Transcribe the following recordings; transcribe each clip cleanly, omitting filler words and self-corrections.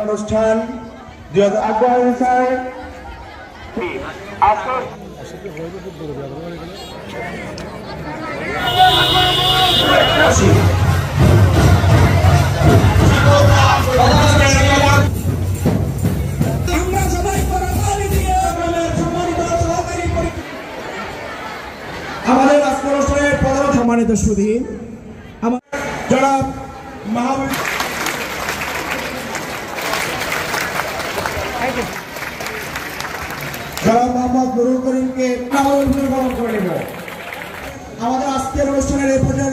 অনুষ্ঠান 2018 সালে আমাদের আজকের অনুষ্ঠানের প্রধান সম্মানিত সুধী জনাব মোহাম্মদ নুরুল করিমকে গ্রহণ করে নেব। আমাদের আজকের অনুষ্ঠানের এই পর্যায়ে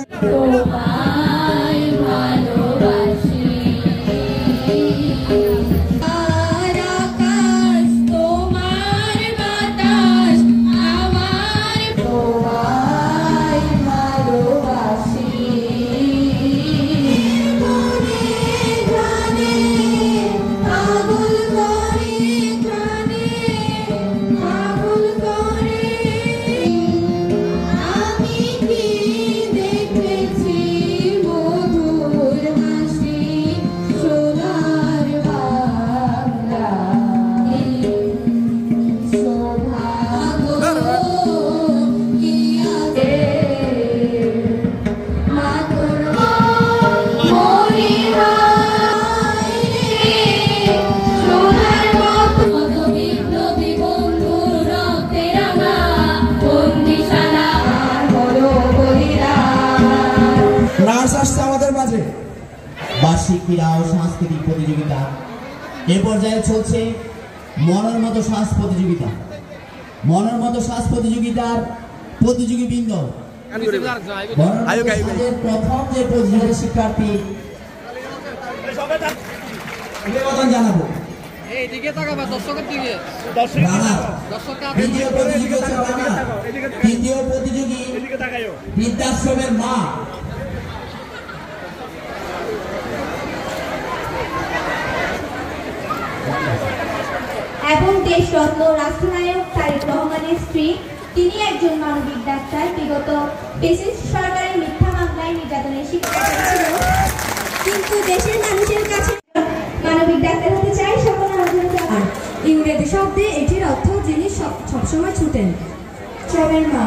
বার্ষিক ক্রীড়া ও সাংস্কৃতিক প্রতিযোগিতা এ পর্যায়ে চলছে মনের মতো শ্বাস প্রতিযোগিতা। মনের মতো শ্বাস প্রতিযোগিতার প্রতিযোগীবৃন্দ প্রথম যে প্রতিযোগী শিক্ষার্থী জানাবো তৃতীয় প্রতিযোগী বৃদ্ধাশ্রমের মা এবং দেশরত্ন রাষ্ট্রনায়ক তারেক রহমানের স্ত্রী। তিনি একজন মানবিক ডাক্তার। বিগত ফ্যাসিস্ট সরকারের মিথ্যা মামলায় নির্যাতনের শিকার হয়েছিল, কিন্তু দেশের মানুষের কাছে মানবিক ডাক্তার হতে চাই সকল মানুষের। ইংরেজি শব্দে এটির অর্থ যিনি সবসময় ছুটেন। ছবের মা,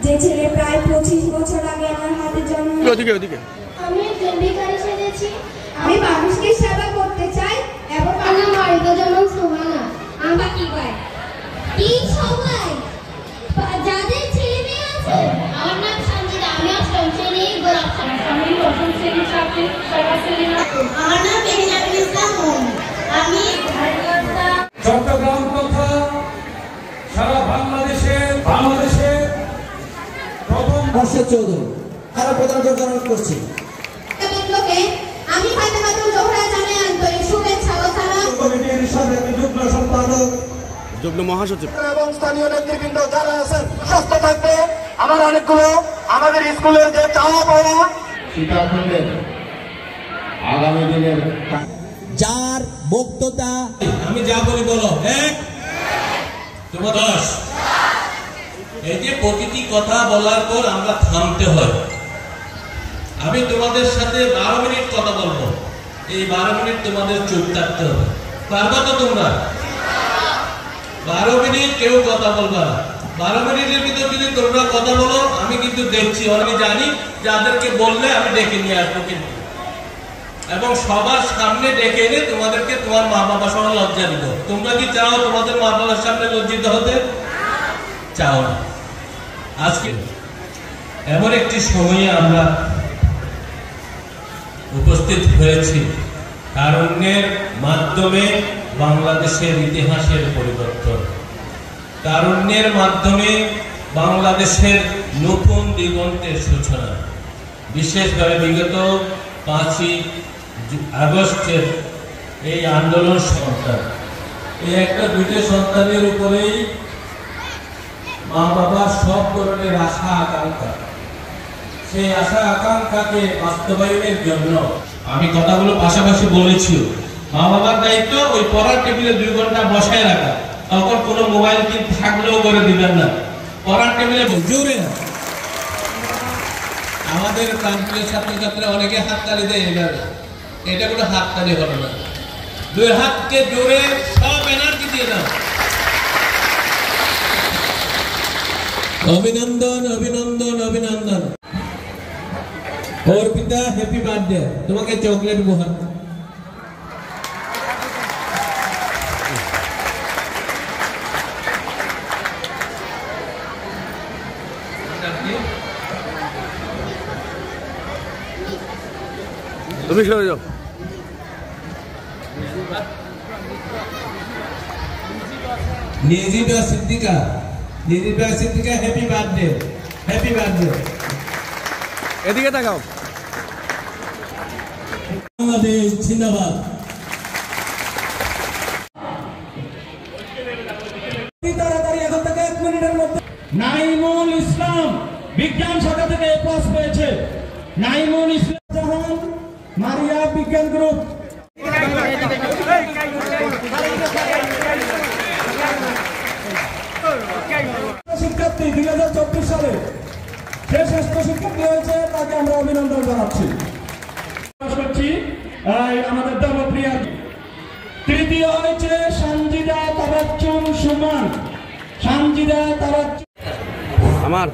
যে ছেলে প্রায় 25 বছর আগে আমার হাতে জন্ম। আমি একজন ভিখারি সেজেছি। আমি মানুষকে সেবা করতে চাই এবং আমার মায়ের যেমন সোহানা। আমরা কি ভাই কি সবাই যাদের ছেলে মেয়ে আছে। আমার নাম সঞ্জিতা, আমি অষ্টম শ্রেণী গোলাপ শাহ। আমি প্রথম শ্রেণীর ছাত্রী সরাসরিনা। আমার নাম মেহনাতুল ইসলাম মোহাম্মদ। আমি চট্টগ্রাম তথা সারা বাংলাদেশের প্রথম বর্ষের চৌধুরী আরো প্রধান অনুরোধ করছি। আমি ফাতেমাতুল জোহরা জানাই আন্তরিক শুভেচ্ছা ও সালাম। কমিটির সাবেক যুগ্ম সম্পাদক যুগ্ম মহাসচিব এবং স্থানীয় নেতৃবৃন্দ যারা আছেন সুস্থ থাকবে। আমার অনেকগুলো আমাদের স্কুলের যে চাওয়া পাওয়া শিক্ষার্থীদের আগামী দিনের যার বক্তৃতা আমি যা বলি বলো 1 তোমরা 10। এই যে প্রতিটি কথা বলার পর আমরা থামতে হয়। আমি তোমাদের সাথে 12 মিনিট কথা বলবো। এই 12 মিনিট তোমাদের চুপ থাকতে হবে। পারবা তো তোমরা? 12 মিনিট কেউ কথা বলবা না। 12 মিনিটের ভিতর যদি তোমরা কথা বলো, আমি কিন্তু দেখছি, আমি জানি যাদেরকে বললে আমি ডেকে নিয়ে আসবো কিন্তু, এবং সবার সামনে ডেকে এনে তোমাদেরকে তোমার মা বাবা সহ লজ্জা দিব। তোমরা কি চাও তোমাদের মা বাবার সামনে লজ্জিত হতে? চাও না। আজকে এমন একটি সময়ে আমরা উপস্থিত হয়েছি, তারুণ্যের মাধ্যমে বাংলাদেশের ইতিহাসের পরিবর্তন, তারুণ্যের মাধ্যমে বাংলাদেশের নতুন দিগন্তের সূচনা। বিশেষভাবে বিগত 5ই আগস্টের এই আন্দোলন সন্তান, এই একটা দুইটা সন্তানের উপরেই মা বাবার সব ধরনের আশা আকাঙ্ক্ষা, সেই আশা আকাঙ্ক্ষাকে বাস্তবায়নের জন্য আমি কথাগুলো পাশাপাশি বলেছি। মা বাবার দায়িত্ব ওই পড়ার টেবিলে 2 ঘন্টা বসায় রাখা, তখন কোনো মোবাইল কি থাকলেও করে দিবেন না, পড়ার টেবিলে জোরে। আমাদের প্রান্তীয় ছাত্রছাত্রীরা অনেকে হাততালি দেয়, এটা কোনো হাততালি হলো না। দুই হাতকে জোরে সব এনার্জি দিয়ে দাও। অভিনন্দন অভিনন্দন অভিনন্দন। অর্পিতা হ্যাপি বার্থডে, তোমাকে চকলেট উপহার। তুমি সরে যাও। Nijiba Siddika, Nijiba Siddika happy birthday, happy birthday. এদিকে তাকাও। বাংলাদেশ জিন্দাবাদ। তাড়াতাড়ি এখন থেকে 1 মিনিটের মধ্যে নাইমুল ইসলাম বিজ্ঞান শাখা থেকে এ প্লাস পেয়েছে। নাইমুল ইসলাম জাহান মারিয়া বিজ্ঞান গ্রুপ। শিক্ষার্থী 2024 সালে যে শ্রেষ্ঠ শিক্ষার্থী হয়েছে তাকে আমরা অভিনন্দন জানাচ্ছি। আমাদের দেবপ্রিয়া। তৃতীয় হয়েছে সানজিদা তাবাচ্চুম সুমন। সানজিদা তাবাচ্চুম আমার